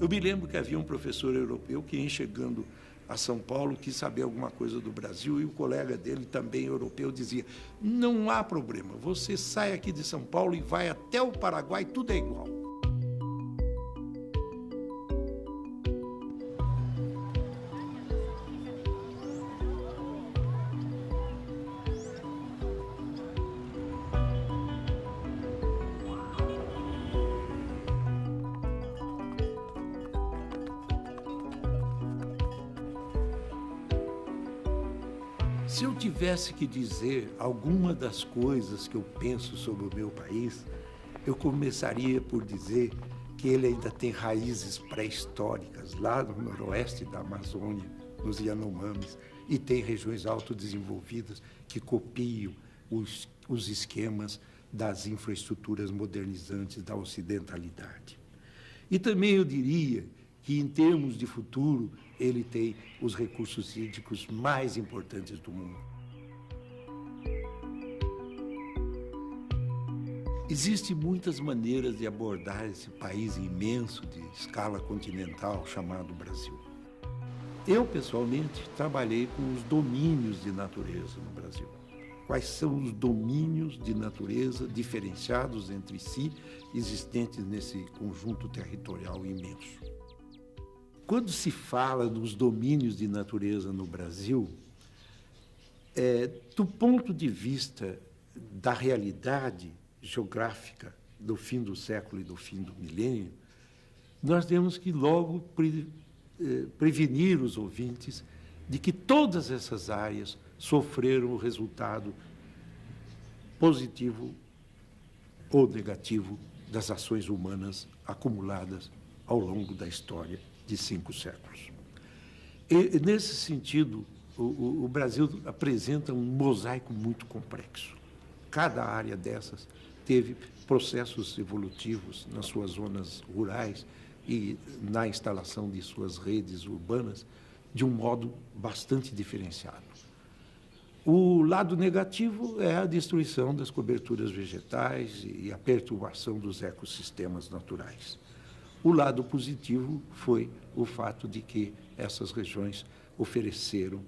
Eu me lembro que havia um professor europeu que, em chegando a São Paulo, quis saber alguma coisa do Brasil, e o colega dele, também europeu, dizia: não há problema, você sai aqui de São Paulo e vai até o Paraguai, tudo é igual. Se eu tivesse que dizer alguma das coisas que eu penso sobre o meu país, eu começaria por dizer que ele ainda tem raízes pré-históricas lá no noroeste da Amazônia, nos Yanomamis, e tem regiões autodesenvolvidas que copiam os esquemas das infraestruturas modernizantes da ocidentalidade. E também eu diria que, em termos de futuro, ele tem os recursos hídricos mais importantes do mundo. Existem muitas maneiras de abordar esse país imenso de escala continental chamado Brasil. Eu, pessoalmente, trabalhei com os domínios de natureza no Brasil. Quais são os domínios de natureza diferenciados entre si, existentes nesse conjunto territorial imenso? Quando se fala dos domínios de natureza no Brasil, do ponto de vista da realidade geográfica do fim do século e do fim do milênio, nós temos que logo prevenir os ouvintes de que todas essas áreas sofreram o resultado positivo ou negativo das ações humanas acumuladas ao longo da história de 5 séculos. E, nesse sentido, o Brasil apresenta um mosaico muito complexo. Cada área dessas teve processos evolutivos nas suas zonas rurais e na instalação de suas redes urbanas de um modo bastante diferenciado. O lado negativo é a destruição das coberturas vegetais e a perturbação dos ecossistemas naturais. O lado positivo foi o fato de que essas regiões ofereceram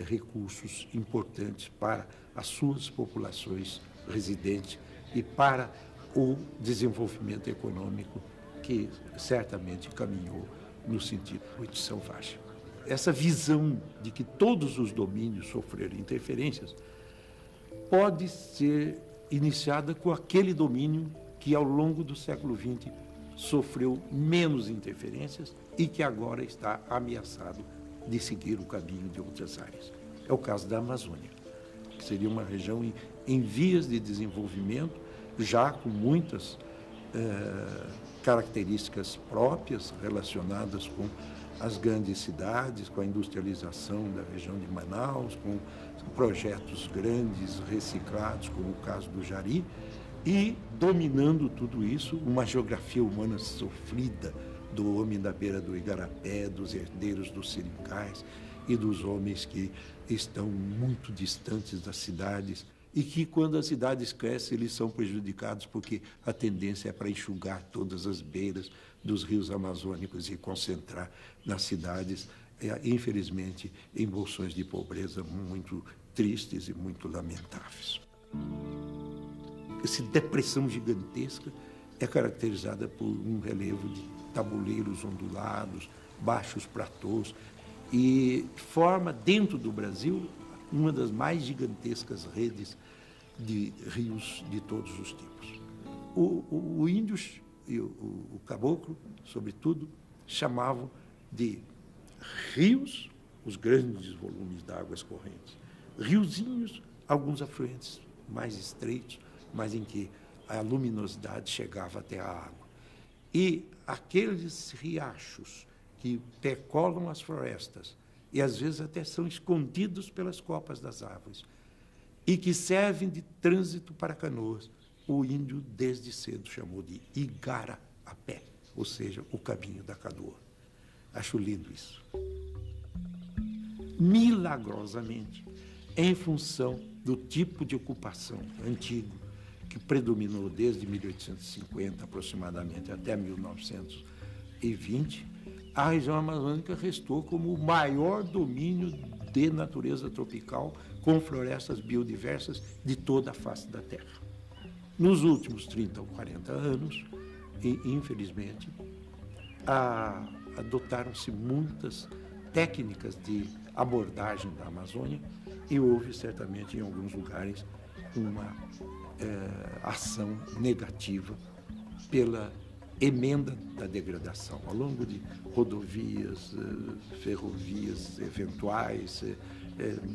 recursos importantes para as suas populações residentes e para o desenvolvimento econômico que certamente caminhou no sentido muito selvagem. Essa visão de que todos os domínios sofreram interferências pode ser iniciada com aquele domínio que, ao longo do século XX, sofreu menos interferências e que agora está ameaçado de seguir o caminho de outras áreas. É o caso da Amazônia, que seria uma região em vias de desenvolvimento, já com muitas características próprias relacionadas com as grandes cidades, com a industrialização da região de Manaus, com projetos grandes reciclados, como o caso do Jari, e, dominando tudo isso, uma geografia humana sofrida do homem da beira do Igarapé, dos herdeiros dos seringais e dos homens que estão muito distantes das cidades e que, quando as cidades crescem, eles são prejudicados porque a tendência é para enxugar todas as beiras dos rios amazônicos e concentrar nas cidades, infelizmente, em bolsões de pobreza muito tristes e muito lamentáveis. Essa depressão gigantesca é caracterizada por um relevo de tabuleiros ondulados, baixos platôs, e forma, dentro do Brasil, uma das mais gigantescas redes de rios de todos os tipos. O índio e o caboclo, sobretudo, chamavam de rios os grandes volumes de águas correntes, riozinhos, alguns afluentes mais estreitos, mas em que a luminosidade chegava até a água. E aqueles riachos que percolam as florestas e às vezes até são escondidos pelas copas das árvores e que servem de trânsito para canoas, o índio desde cedo chamou de Igarapé, ou seja, o caminho da canoa. Acho lindo isso. Milagrosamente, em função do tipo de ocupação antigo que predominou desde 1850 aproximadamente até 1900 XX, a região amazônica restou como o maior domínio de natureza tropical com florestas biodiversas de toda a face da Terra. Nos últimos 30 ou 40 anos, e, infelizmente, adotaram-se muitas técnicas de abordagem da Amazônia e houve, certamente, em alguns lugares, uma ação negativa pela emenda da degradação, ao longo de rodovias, ferrovias eventuais,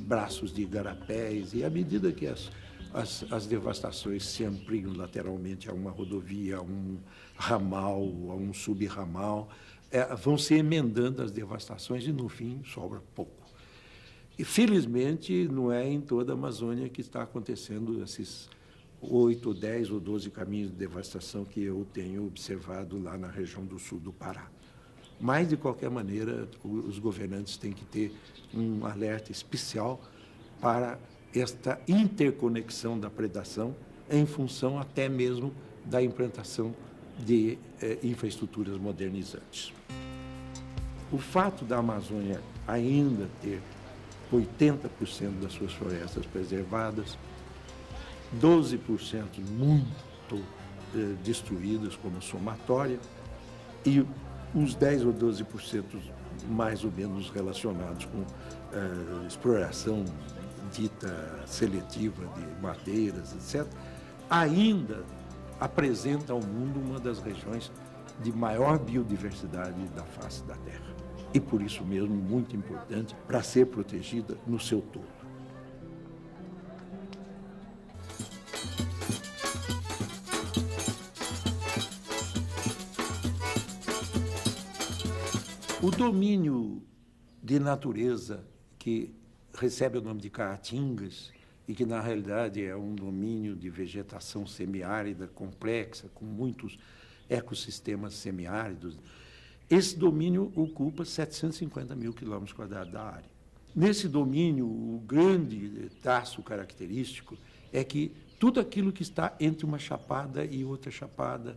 braços de igarapés, e à medida que as devastações se ampliam lateralmente a uma rodovia, a um ramal, a um subramal, vão se emendando as devastações e, no fim, sobra pouco. E, felizmente, não é em toda a Amazônia que está acontecendo esses 8, ou 10 ou 12 caminhos de devastação que eu tenho observado lá na região do sul do Pará. Mas, de qualquer maneira, os governantes têm que ter um alerta especial para esta interconexão da predação em função até mesmo da implantação de infraestruturas modernizantes. O fato da Amazônia ainda ter 80% das suas florestas preservadas, 12% muito destruídas como somatória e os 10 ou 12% mais ou menos relacionados com exploração dita seletiva de madeiras, etc., ainda apresenta ao mundo uma das regiões de maior biodiversidade da face da Terra. E, por isso mesmo, muito importante para ser protegida no seu todo. O domínio de natureza que recebe o nome de caatingas e que, na realidade, é um domínio de vegetação semiárida complexa, com muitos ecossistemas semiáridos, esse domínio ocupa 750 mil quilômetros quadrados da área. Nesse domínio, o grande traço característico é que tudo aquilo que está entre uma chapada e outra chapada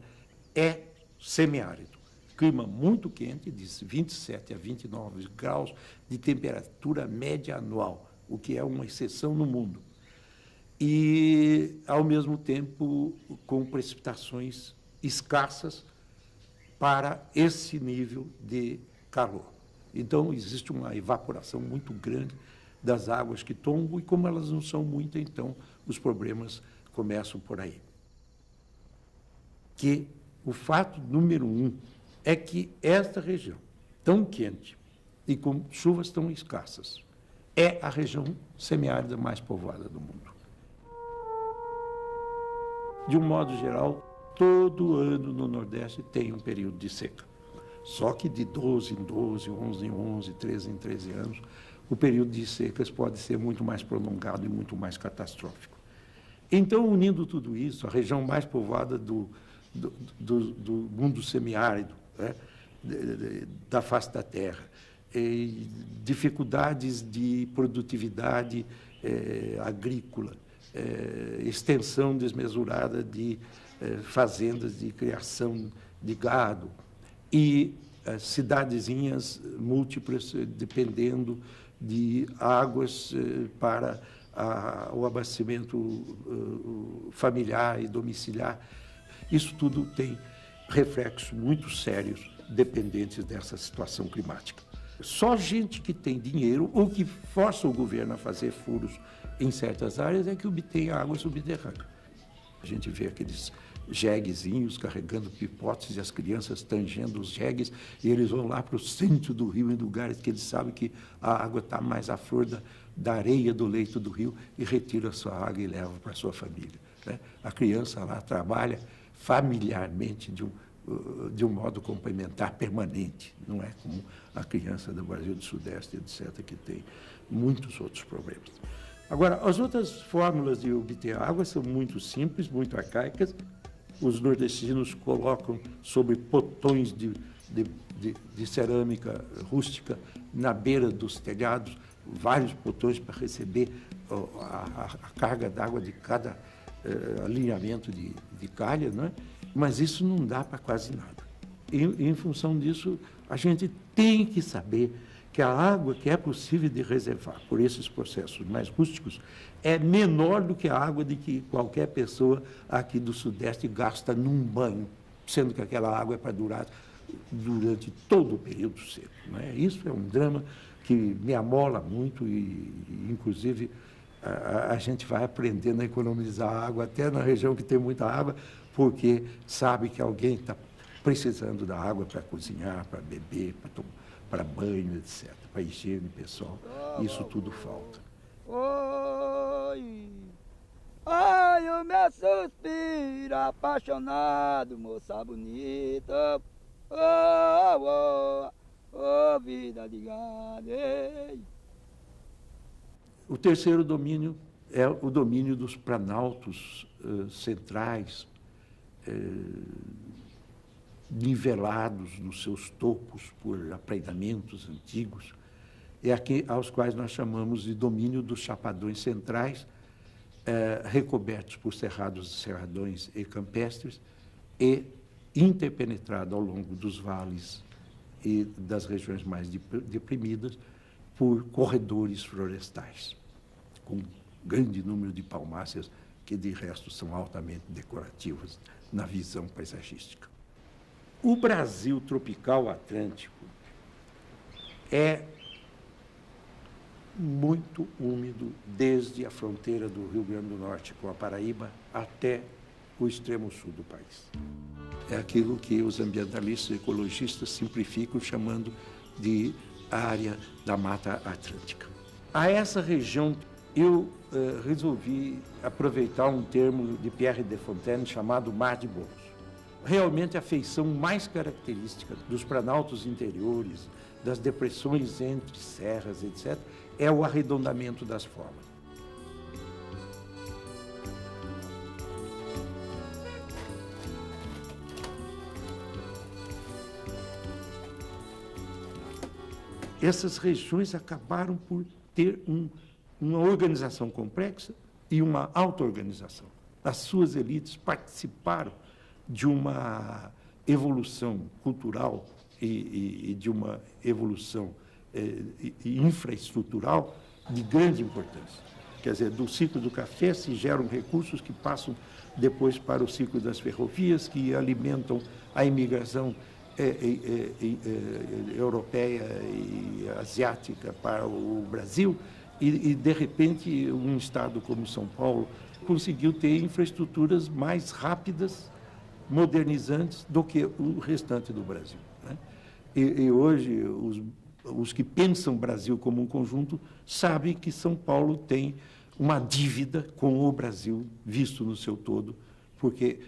é semiárido. Clima muito quente, de 27 a 29 graus de temperatura média anual, o que é uma exceção no mundo. E, ao mesmo tempo, com precipitações escassas para esse nível de calor. Então, existe uma evaporação muito grande das águas que tombam, e como elas não são muitas, então, os problemas começam por aí. Que o fato número 1 é que esta região, tão quente e com chuvas tão escassas, é a região semiárida mais povoada do mundo. De um modo geral, todo ano no Nordeste tem um período de seca. Só que de 12 em 12, 11 em 11, 13 em 13 anos, o período de secas pode ser muito mais prolongado e muito mais catastrófico. Então, unindo tudo isso, a região mais povoada do mundo semiárido, né, da face da Terra, dificuldades de produtividade agrícola, extensão desmesurada de fazendas de criação de gado e cidadezinhas múltiplas dependendo de águas para o abastecimento familiar e domiciliar. Isso tudo tem reflexos muito sérios dependentes dessa situação climática. Só gente que tem dinheiro ou que força o governo a fazer furos em certas áreas é que obtém água subterrânea. A gente vê aqueles jeguezinhos carregando pipotes e as crianças tangendo os jegues e eles vão lá para o centro do rio, em lugares que eles sabem que a água está mais à flor da areia do leito do rio, e retira a sua água e leva para a sua família, né? A criança lá trabalha familiarmente de um modo complementar permanente, não é como a criança do Brasil do Sudeste, etc., que tem muitos outros problemas. Agora, as outras fórmulas de obter água são muito simples, muito arcaicas. Os nordestinos colocam sobre potões de cerâmica rústica na beira dos telhados, vários potões para receber a carga d'água de cada alinhamento de calha, não é? Mas isso não dá para quase nada. em função disso, a gente tem que saber que a água que é possível de reservar por esses processos mais rústicos é menor do que a água de que qualquer pessoa aqui do Sudeste gasta num banho, sendo que aquela água é para durar durante todo o período seco. Né? Isso é um drama que me amola muito e inclusive, a gente vai aprendendo a economizar água até na região que tem muita água, porque sabe que alguém está precisando da água para cozinhar, para beber, para banho, etc., para higiene pessoal. Isso tudo falta. Oi, ai, o meu suspiro apaixonado, moça bonita. Oh, oh, oh, vida de gado. Ei. O terceiro domínio é o domínio dos planaltos centrais, nivelados nos seus topos por apreidamentos antigos, aos quais nós chamamos de domínio dos chapadões centrais, recobertos por cerrados, cerradões e campestres, e interpenetrado ao longo dos vales e das regiões mais deprimidas por corredores florestais, com grande número de palmáceas que, de resto, são altamente decorativas na visão paisagística. O Brasil tropical atlântico é muito úmido desde a fronteira do Rio Grande do Norte com a Paraíba até o extremo sul do país. É aquilo que os ambientalistas e ecologistas simplificam chamando de área da Mata Atlântica. A essa região eu resolvi aproveitar um termo de Pierre de Fontaine chamado Mar de Bolos. Realmente a feição mais característica dos planaltos interiores, das depressões entre serras, etc., é o arredondamento das formas. Essas regiões acabaram por ter uma organização complexa e uma auto-organização. As suas elites participaram de uma evolução cultural e de uma evolução infraestrutural de grande importância. Quer dizer, do ciclo do café se geram recursos que passam depois para o ciclo das ferrovias, que alimentam a imigração europeia e asiática para o Brasil, e, de repente, um estado como São Paulo conseguiu ter infraestruturas mais rápidas, modernizantes do que o restante do Brasil. Né? E hoje, os que pensam o Brasil como um conjunto sabem que São Paulo tem uma dívida com o Brasil, visto no seu todo, porque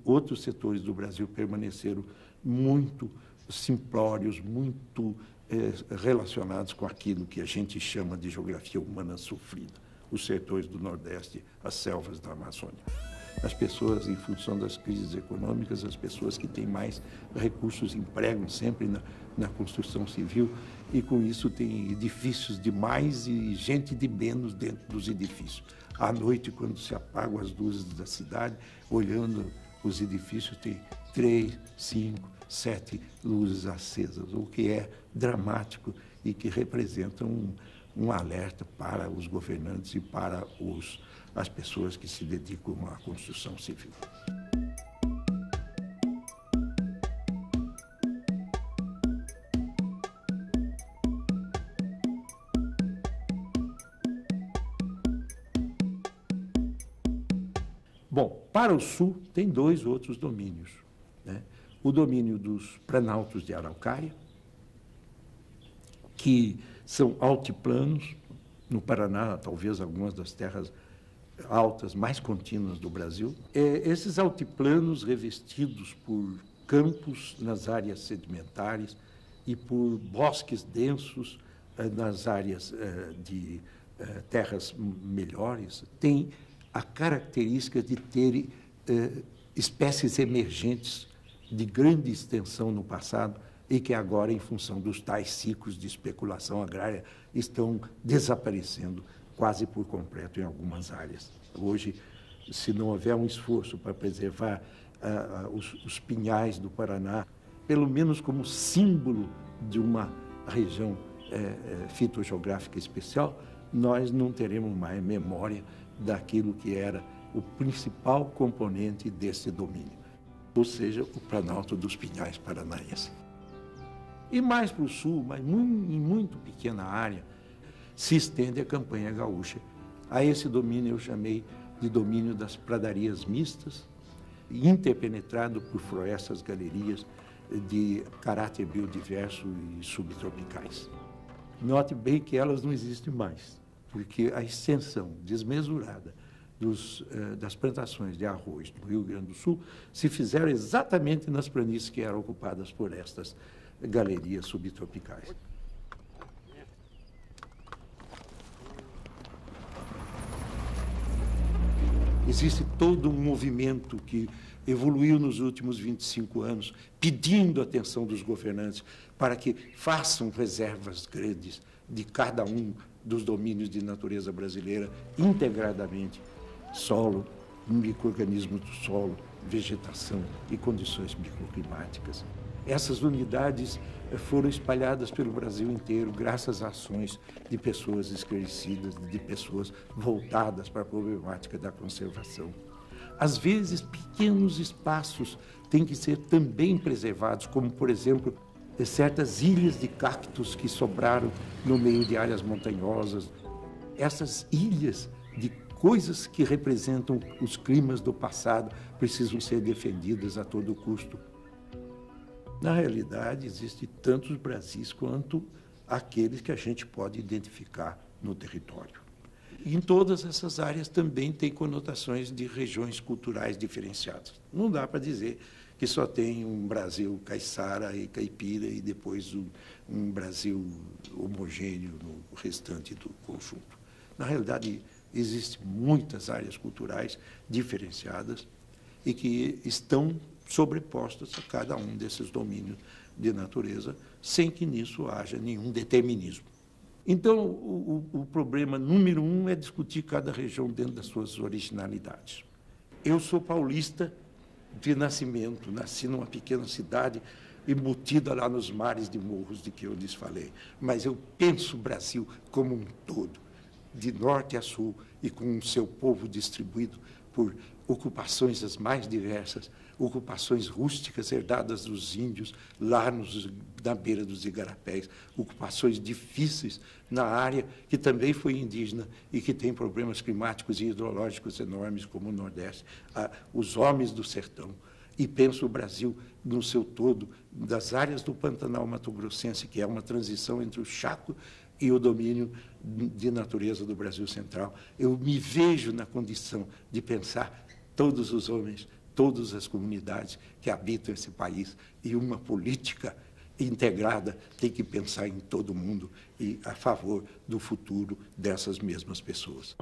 outros setores do Brasil permaneceram muito simplórios, muito relacionados com aquilo que a gente chama de geografia humana sofrida, os sertões do Nordeste, as selvas da Amazônia. As pessoas, em função das crises econômicas, as pessoas que têm mais recursos empregam sempre na construção civil, e com isso tem edifícios de mais e gente de menos dentro dos edifícios. À noite, quando se apagam as luzes da cidade, olhando os edifícios, tem 3, 5, 7 luzes acesas, o que é dramático e que representa um alerta para os governantes e para as pessoas que se dedicam à construção civil. Bom, para o sul tem 2 outros domínios, né? O domínio dos planaltos de Araucária, que são altiplanos, no Paraná, talvez algumas das terras altas mais contínuas do Brasil. Esses altiplanos revestidos por campos nas áreas sedimentares e por bosques densos nas áreas de terras melhores, têm a característica de terem espécies emergentes de grande extensão no passado e que agora, em função dos tais ciclos de especulação agrária, estão desaparecendo quase por completo em algumas áreas. Hoje, se não houver um esforço para preservar os pinhais do Paraná pelo menos como símbolo de uma região fitogeográfica especial, nós não teremos mais memória daquilo que era o principal componente desse domínio, ou seja, o Planalto dos Pinhais Paranaense. E mais para o sul, mas em muito pequena área, se estende a campanha gaúcha. A esse domínio eu chamei de domínio das pradarias mistas, interpenetrado por florestas galerias de caráter biodiverso e subtropicais. Note bem que elas não existem mais, porque a extensão desmesurada das plantações de arroz no Rio Grande do Sul se fizeram exatamente nas planícies que eram ocupadas por estas galerias subtropicais. Existe todo um movimento que evoluiu nos últimos 25 anos, pedindo a atenção dos governantes para que façam reservas grandes de cada um dos domínios de natureza brasileira, integradamente, solo, micro-organismos do solo, vegetação e condições microclimáticas. Essas unidades foram espalhadas pelo Brasil inteiro, graças a ações de pessoas esclarecidas, de pessoas voltadas para a problemática da conservação. Às vezes, pequenos espaços têm que ser também preservados, como, por exemplo, certas ilhas de cactos que sobraram no meio de áreas montanhosas. Essas ilhas de coisas que representam os climas do passado precisam ser defendidas a todo custo. Na realidade, existem tantos Brasis quanto aqueles que a gente pode identificar no território. E em todas essas áreas também tem conotações de regiões culturais diferenciadas. Não dá para dizer que só tem um Brasil caiçara e caipira e depois um Brasil homogêneo no restante do conjunto. Na realidade, existem muitas áreas culturais diferenciadas e que estão sobrepostas a cada um desses domínios de natureza, sem que nisso haja nenhum determinismo. Então, o problema número 1 é discutir cada região dentro das suas originalidades. Eu sou paulista de nascimento, nasci numa pequena cidade embutida lá nos mares de morros de que eu lhes falei, mas eu penso o Brasil como um todo, de norte a sul, e com o seu povo distribuído por ocupações as mais diversas, ocupações rústicas herdadas dos índios, lá na beira dos igarapés, ocupações difíceis na área que também foi indígena e que tem problemas climáticos e hidrológicos enormes, como o Nordeste, os homens do sertão. E penso o Brasil no seu todo, das áreas do Pantanal Mato-Grossense, que é uma transição entre o Chaco e o domínio de natureza do Brasil Central. Eu me vejo na condição de pensar todos os homens, todas as comunidades que habitam esse país, e uma política integrada tem que pensar em todo mundo e a favor do futuro dessas mesmas pessoas.